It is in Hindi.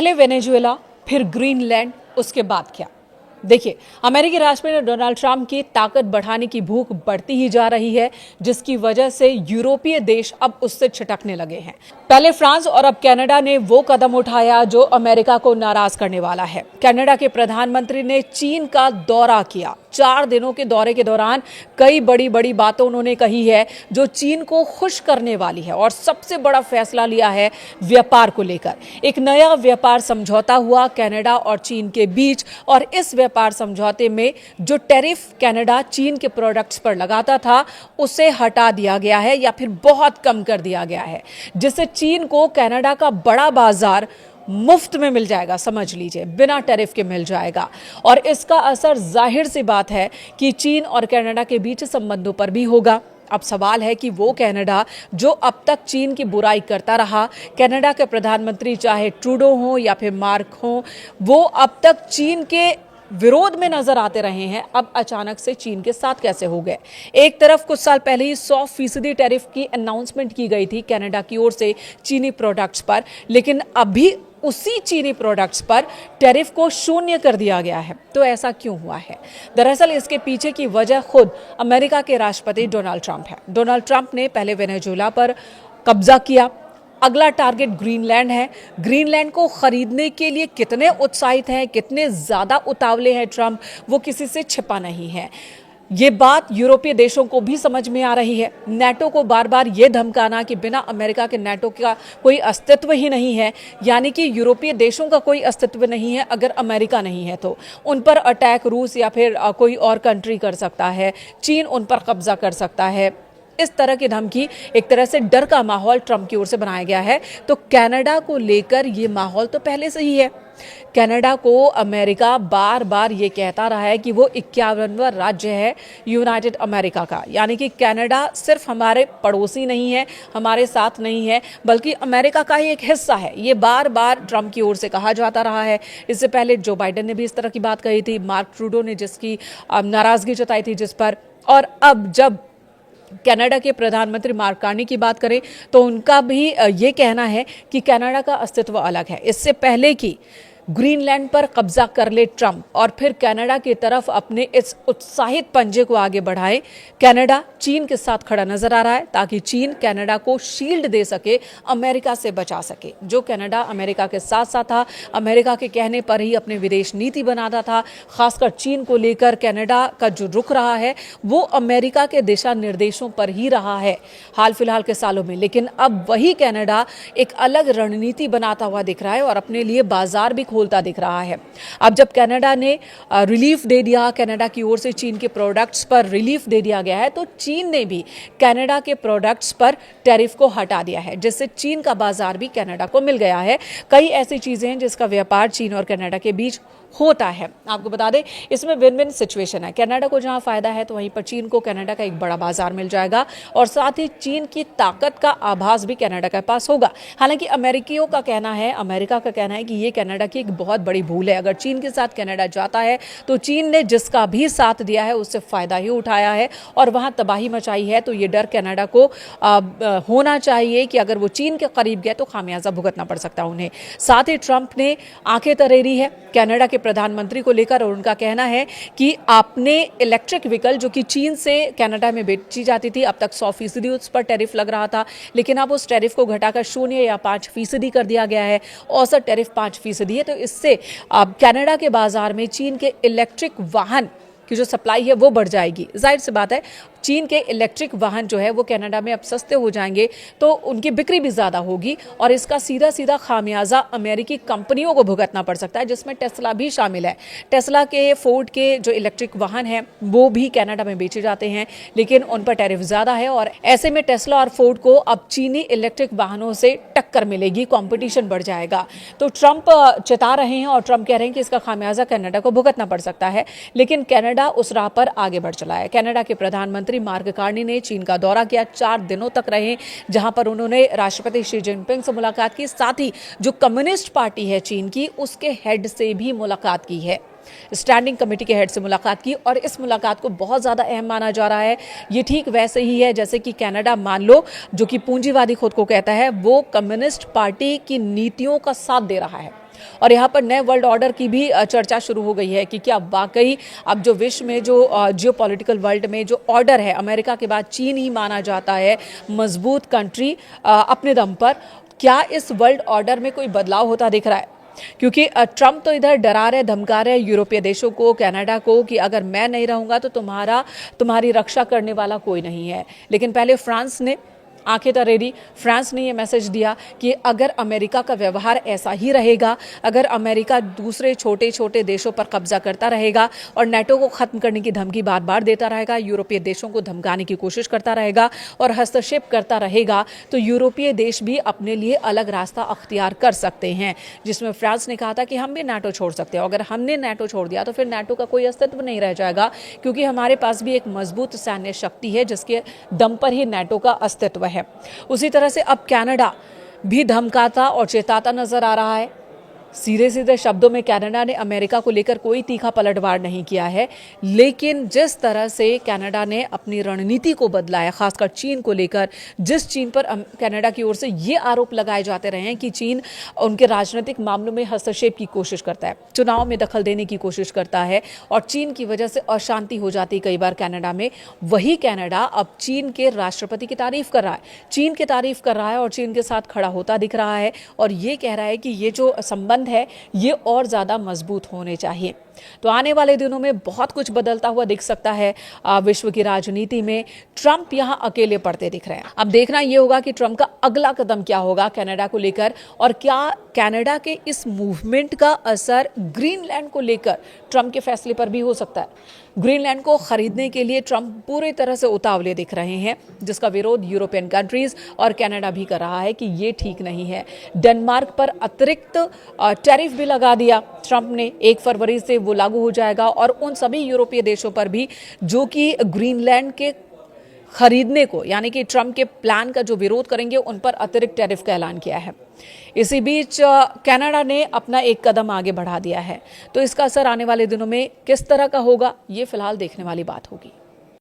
पहले वेनेजुएला, फिर ग्रीनलैंड, उसके बाद क्या? देखिए, अमेरिकी राष्ट्रपति डोनाल्ड ट्रंप की ताकत बढ़ाने की भूख बढ़ती ही जा रही है, जिसकी वजह से यूरोपीय देश अब उससे छिटकने लगे हैं। पहले फ्रांस और अब कनाडा ने वो कदम उठाया जो अमेरिका को नाराज करने वाला है। कनाडा के प्रधानमंत्री ने चीन का दौरा किया। 4 दिनों के दौरे के दौरान कई बड़ी बड़ी बातें उन्होंने कही है जो चीन को खुश करने वाली है, और सबसे बड़ा फैसला लिया है व्यापार को लेकर। एक नया व्यापार समझौता हुआ कनाडा और चीन के बीच, और इस व्यापार समझौते में जो टैरिफ कनाडा चीन के प्रोडक्ट्स पर लगाता था उसे हटा दिया गया है या फिर बहुत कम कर दिया गया है, जिससे चीन को कनाडा का बड़ा बाजार मुफ्त में मिल जाएगा। समझ लीजिए, बिना टैरिफ के मिल जाएगा। और इसका असर जाहिर सी बात है कि चीन और कनाडा के बीच संबंधों पर भी होगा। अब सवाल है कि वो कनाडा जो अब तक चीन की बुराई करता रहा, कनाडा के प्रधानमंत्री चाहे ट्रूडो हो या फिर मार्क हो, वो अब तक चीन के विरोध में नजर आते रहे हैं, अब अचानक से चीन के साथ कैसे हो गए? एक तरफ कुछ साल पहले ही 100% टैरिफ की अनाउंसमेंट की गई थी कनाडा की ओर से चीनी प्रोडक्ट्स पर, लेकिन अभी उसी चीनी प्रोडक्ट्स पर टैरिफ को शून्य कर दिया गया है। तो ऐसा क्यों हुआ है? दरअसल इसके पीछे की वजह खुद अमेरिका के राष्ट्रपति डोनाल्ड ट्रंप है। डोनाल्ड ट्रंप ने पहले वेनेजुएला पर कब्जा किया, अगला टारगेट ग्रीनलैंड है। ग्रीनलैंड को खरीदने के लिए कितने उत्साहित हैं, कितने ज़्यादा उतावले हैं ट्रंप, वो किसी से छिपा नहीं है। ये बात यूरोपीय देशों को भी समझ में आ रही है। नाटो को बार बार ये धमकाना कि बिना अमेरिका के नाटो का कोई अस्तित्व ही नहीं है, यानी कि यूरोपीय देशों का कोई अस्तित्व नहीं है अगर अमेरिका नहीं है तो। उन पर अटैक रूस या फिर कोई और कंट्री कर सकता है, चीन उन पर कब्जा कर सकता है। इस तरह की धमकी, एक तरह से डर का माहौल ट्रंप की ओर से बनाया गया है। तो कनाडा को लेकर ये माहौल तो पहले से ही है। कनाडा को अमेरिका बार बार ये कहता रहा है कि वो 51वां राज्य है यूनाइटेड अमेरिका का, यानी कि कनाडा सिर्फ हमारे पड़ोसी नहीं है, हमारे साथ नहीं है, बल्कि अमेरिका का ही एक हिस्सा है। ये बार बार ट्रंप की ओर से कहा जाता रहा है। इससे पहले जो बाइडेन ने भी इस तरह की बात कही थी, मार्क ट्रूडो ने जिसकी नाराजगी जताई थी जिस पर, और अब जब कनाडा के प्रधानमंत्री मार्क कार्नी की बात करें तो उनका भी ये कहना है कि कनाडा का अस्तित्व अलग है। इससे पहले कि ग्रीनलैंड पर कब्जा कर ले ट्रंप और फिर कनाडा की तरफ अपने इस उत्साहित पंजे को आगे बढ़ाए, कनाडा चीन के साथ खड़ा नजर आ रहा है ताकि चीन कनाडा को शील्ड दे सके, अमेरिका से बचा सके। जो कनाडा अमेरिका के साथ साथ था, अमेरिका के कहने पर ही अपने विदेश नीति बनाता था, खासकर चीन को लेकर कनाडा का जो रुख रहा है वो अमेरिका के दिशा निर्देशों पर ही रहा है हाल फिलहाल के सालों में। लेकिन अब वही कनाडा एक अलग रणनीति बनाता हुआ दिख रहा है और अपने लिए बाजार भी खोलता दिख रहा है। अब जब कनाडा ने रिलीफ दे दिया, कनाडा की ओर से चीन के प्रोडक्ट्स पर रिलीफ दे दिया गया है, तो चीन ने भी कनाडा के प्रोडक्ट्स पर टैरिफ को हटा दिया है, जिससे चीन का बाजार भी कनाडा को मिल गया है। कई ऐसी चीजें हैं जिसका व्यापार चीन और कनाडा के बीच होता है। आपको बता दें, इसमें विन विन सिचुएशन है। कनाडा को जहां फायदा है तो वहीं पर चीन को कनाडा का एक बड़ा बाजार मिल जाएगा, और साथ ही चीन की ताकत का आभास भी कनाडा के पास होगा। हालांकि अमेरिकियों का कहना है, अमेरिका का कहना है कि ये कनाडा की एक बहुत बड़ी भूल है। अगर चीन के साथ कनाडा जाता है तो चीन ने जिसका भी साथ दिया है उससे फायदा ही उठाया है और वहां तबाही मचाई है। तो ये डर कनाडा को होना चाहिए कि अगर वो चीन के करीब गए तो खामियाजा भुगतना पड़ सकता है उन्हें। साथ ही ट्रंप ने आंखें तरेरी है कनाडा के प्रधानमंत्री को लेकर, और उनका कहना है कि आपने इलेक्ट्रिक व्हीकल जो कि चीन से कनाडा में बेची जाती थी, अब तक 100% उस पर टैरिफ लग रहा था, लेकिन अब उस टैरिफ को घटाकर 0 या 5% कर दिया गया है। औसत टैरिफ 5% है। तो इससे अब कनाडा के बाजार में चीन के इलेक्ट्रिक वाहन की जो सप्लाई है वो बढ़ जाएगी। जाहिर सी बात है, चीन के इलेक्ट्रिक वाहन जो है वो कनाडा में अब सस्ते हो जाएंगे तो उनकी बिक्री भी ज़्यादा होगी, और इसका सीधा सीधा खामियाजा अमेरिकी कंपनियों को भुगतना पड़ सकता है, जिसमें टेस्ला भी शामिल है। टेस्ला के, फोर्ड के जो इलेक्ट्रिक वाहन हैं वो भी कनाडा में बेचे जाते हैं, लेकिन उन पर टैरिफ ज़्यादा है, और ऐसे में टेस्ला और फोर्ड को अब चीनी इलेक्ट्रिक वाहनों से टक्कर मिलेगी, कॉम्पिटिशन बढ़ जाएगा। तो ट्रंप चेता रहे हैं और ट्रंप कह रहे हैं कि इसका खामियाजा कनाडा को भुगतना पड़ सकता है, लेकिन कनाडा उस राह पर आगे बढ़ चला है। कनाडा के प्रधानमंत्री मार्क कार्नी ने चीन का दौरा किया, 4 दिनों तक रहे, जहां पर उन्होंने राष्ट्रपति शी जिनपिंग से मुलाकात की, साथ ही जो कम्युनिस्ट पार्टी है चीन की उसके हेड से भी मुलाकात की है। स्टैंडिंग कमेटी के हेड से मुलाकात की और इस मुलाकात को बहुत ज़्यादा अहम माना जा रहा है। ये ठीक वैसे ही है जैसे कि कनाडा, मान लो, जो कि पूंजीवादी खुद को कहता है, वो कम्युनिस्ट पार्टी की नीतियों का साथ दे रहा है। और यहाँ पर नए वर्ल्ड ऑर्डर की भी चर्चा शुरू हो गई है कि क्या वाकई अब जो विश्व में जो जियोपॉलिटिकल वर्ल्ड में जो ऑर्डर है, अमेरिका के बाद चीन ही माना जाता है मजबूत कंट्री अपने दम पर, क्या इस वर्ल्ड ऑर्डर में कोई बदलाव होता दिख रहा है? क्योंकि ट्रंप तो इधर डरा रहे, धमका रहे यूरोपीय देशों को, कनाडा को, कि अगर मैं नहीं रहूंगा तो तुम्हारी रक्षा करने वाला कोई नहीं है। लेकिन पहले फ्रांस ने आंखें तरेरी, फ्रांस ने यह मैसेज दिया कि अगर अमेरिका का व्यवहार ऐसा ही रहेगा, अगर अमेरिका दूसरे छोटे छोटे देशों पर कब्जा करता रहेगा और नेटो को खत्म करने की धमकी बार बार देता रहेगा, यूरोपीय देशों को धमकाने की कोशिश करता रहेगा और हस्तक्षेप करता रहेगा, तो यूरोपीय देश भी अपने लिए अलग रास्ता अख्तियार कर सकते हैं। जिसमें फ्रांस ने कहा था कि हम भी नेटो छोड़ सकते हैं। अगर हमने नेटो छोड़ दिया तो फिर नेटो का कोई अस्तित्व नहीं रह जाएगा, क्योंकि हमारे पास भी एक मजबूत सैन्य शक्ति है जिसके दम पर ही नेटो का अस्तित्व है। उसी तरह से अब कनाडा भी धमकाता और चेताता नजर आ रहा है। सीधे सीधे शब्दों में कनाडा ने अमेरिका को लेकर कोई तीखा पलटवार नहीं किया है, लेकिन जिस तरह से कनाडा ने अपनी रणनीति को बदला है, खासकर चीन को लेकर, जिस चीन पर कनाडा की ओर से ये आरोप लगाए जाते रहे हैं कि चीन उनके राजनीतिक मामलों में हस्तक्षेप की कोशिश करता है, चुनाव में दखल देने की कोशिश करता है और चीन की वजह से अशांति हो जाती है कई बार कनाडा में। वही कनाडा अब चीन के राष्ट्रपति की तारीफ कर रहा है, चीन की तारीफ कर रहा है और चीन के साथ खड़ा होता दिख रहा है और ये कह रहा है कि ये जो संबंध है ये और ज्यादा मजबूत होने चाहिए। तो आने वाले दिनों में बहुत कुछ बदलता हुआ दिख सकता है विश्व की राजनीति में। ट्रंप यहां अकेले पड़ते दिख रहे हैं। अब देखना यह होगा कि ट्रंप का अगला कदम क्या होगा कनाडा को लेकर, और क्या कनाडा के इस मूवमेंट का असर ग्रीनलैंड को लेकर ट्रंप के फैसले पर भी हो सकता है। ग्रीनलैंड को खरीदने के लिए ट्रंप पूरी तरह से उतावले दिख रहे हैं, जिसका विरोध यूरोपियन कंट्रीज और कनाडा भी कर रहा है कि ये ठीक नहीं है। डेनमार्क पर अतिरिक्त टैरिफ भी लगा दिया ट्रंप ने, 1 फरवरी से वो लागू हो जाएगा और उन सभी यूरोपीय देशों पर भी जो कि ग्रीनलैंड के खरीदने को, यानी कि ट्रंप के प्लान का जो विरोध करेंगे, उन पर अतिरिक्त टैरिफ का ऐलान किया है। इसी बीच कनाडा ने अपना एक कदम आगे बढ़ा दिया है, तो इसका असर आने वाले दिनों में किस तरह का होगा, ये फिलहाल देखने वाली बात होगी।